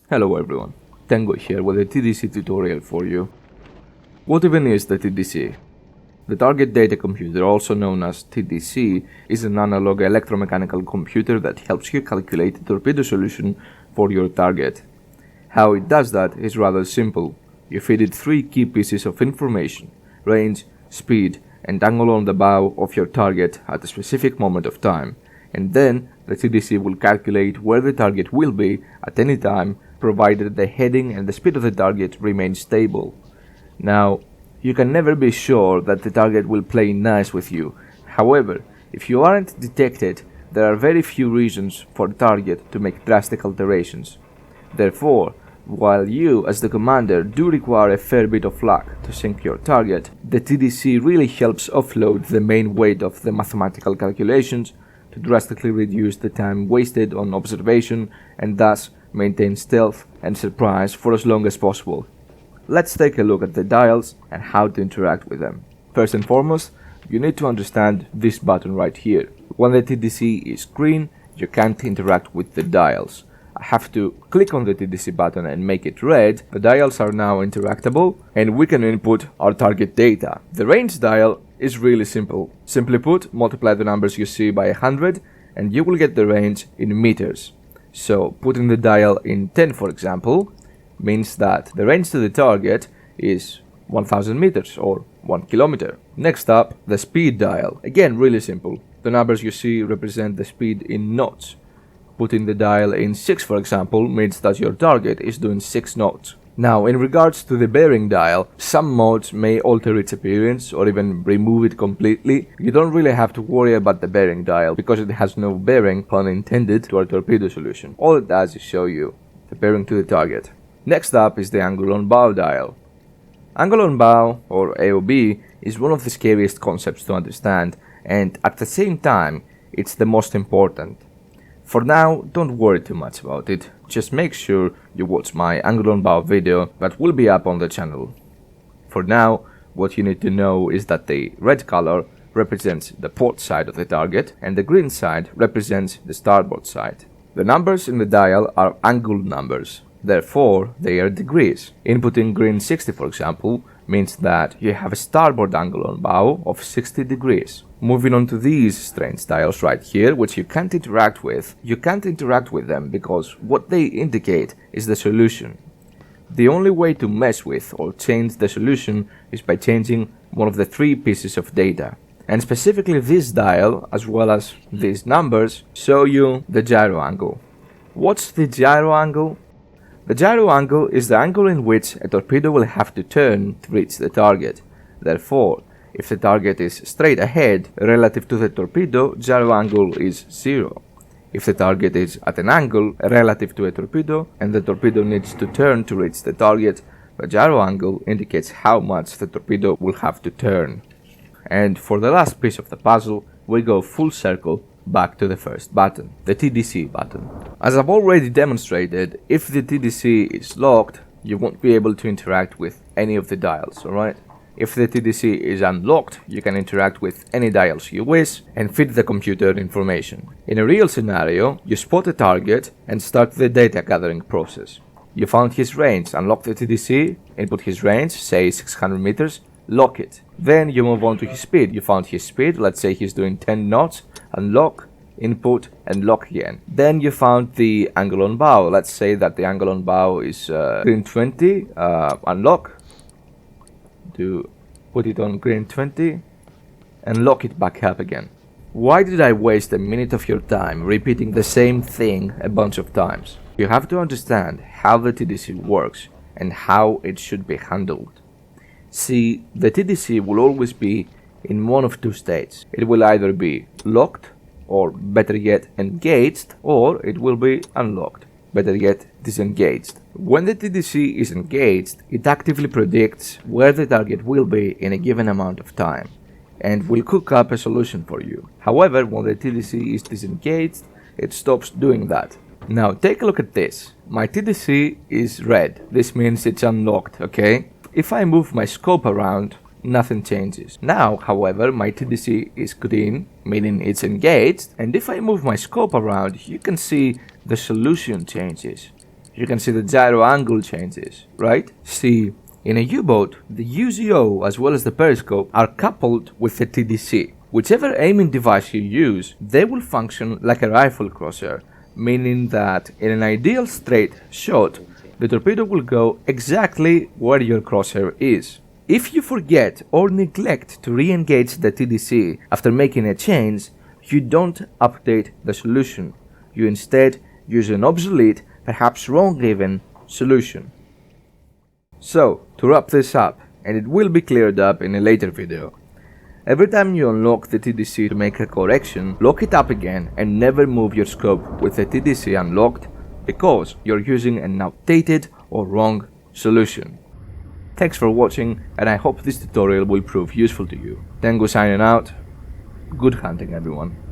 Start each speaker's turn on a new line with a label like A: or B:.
A: Hello everyone, Tango here with a TDC tutorial for you. What even is the TDC? The Target Data Computer, also known as TDC, is an analog electromechanical computer that helps you calculate a torpedo solution for your target. How it does that is rather simple. You feed it three key pieces of information: range, speed, and angle on the bow of your target at a specific moment of time, and then the TDC will calculate where the target will be at any time, provided the heading and the speed of the target remain stable. Now, you can never be sure that the target will play nice with you. However, if you aren't detected, there are very few reasons for the target to make drastic alterations. Therefore, while you as the commander do require a fair bit of luck to sink your target, the TDC really helps offload the main weight of the mathematical calculations to drastically reduce the time wasted on observation and thus maintain stealth and surprise for as long as possible. Let's take a look at the dials and how to interact with them. First and foremost, you need to understand this button right here. When the TDC is green, you can't interact with the dials. I have to click on the TDC button and make it red. The dials are now interactable and we can input our target data. The range dial is really simple. Simply put, multiply the numbers you see by 100 and you will get the range in meters. So putting the dial in 10, for example, means that the range to the target is 1000 meters or 1 kilometer. Next up, the speed dial. Again, really simple. The numbers you see represent the speed in knots. Putting the dial in 6, for example, means that your target is doing 6 knots. Now, in regards to the bearing dial, some modes may alter its appearance or even remove it completely. You don't really have to worry about the bearing dial because it has no bearing, pun intended, to our torpedo solution. All it does is show you the bearing to the target. Next up is the angle on bow dial. Angle on bow, or AOB, is one of the scariest concepts to understand, and at the same time, it's the most important. For now, don't worry too much about it, just make sure you watch my angle on bow video that will be up on the channel. For now, what you need to know is that the red color represents the port side of the target and the green side represents the starboard side. The numbers in the dial are angle numbers, therefore they are degrees. Inputting green 60, for example, means that you have a starboard angle on bow of 60 degrees. Moving on to these strange dials right here, which you can't interact with. You can't interact with them because what they indicate is the solution. The only way to mess with or change the solution is by changing one of the three pieces of data. And specifically this dial, as well as these numbers, show you the gyro angle. What's the gyro angle? The gyro angle is the angle in which a torpedo will have to turn to reach the target. Therefore, if the target is straight ahead relative to the torpedo, gyro angle is 0. If the target is at an angle relative to a torpedo and the torpedo needs to turn to reach the target, the gyro angle indicates how much the torpedo will have to turn. And for the last piece of the puzzle, we go full circle back to the first button, the TDC button. As I've already demonstrated, if the TDC is locked, you won't be able to interact with any of the dials, alright? If the TDC is unlocked, you can interact with any dials you wish and feed the computer information. In a real scenario, you spot a target and start the data gathering process. You found his range, unlock the TDC, input his range, say 600 meters, lock it. Then you move on to his speed. You found his speed, let's say he's doing 10 knots, unlock, input, and lock again. Then you found the angle on bow. Let's say that the angle on bow is green 20, unlock, to put it on green 20, and lock it back up again. Why did I waste a minute of your time repeating the same thing a bunch of times? You have to understand how the TDC works and how it should be handled. See, the TDC will always be in one of two states. It will either be locked, or better yet engaged, or it will be unlocked, better yet disengaged. When the TDC is engaged, it actively predicts where the target will be in a given amount of time, and will cook up a solution for you. However, when the TDC is disengaged, it stops doing that. Now take a look at this. My TDC is red. This means it's unlocked, okay? If I move my scope around, nothing changes. Now, however, my TDC is green, meaning it's engaged, and if I move my scope around, you can see the solution changes. you can see the gyro angle changes, right? See, in a U-boat, the UZO as well as the periscope are coupled with the TDC. Whichever aiming device you use, they will function like a rifle crosshair, meaning that in an ideal straight shot, the torpedo will go exactly where your crosshair is. If you forget or neglect to re-engage the TDC after making a change, you don't update the solution. You instead use an obsolete, perhaps wrong even, solution. So, to wrap this up, and it will be cleared up in a later video, every time you unlock the TDC to make a correction, lock it up again and never move your scope with the TDC unlocked because you're using an outdated or wrong solution. Thanks for watching, and I hope this tutorial will prove useful to you. Tango signing out. Good hunting, everyone.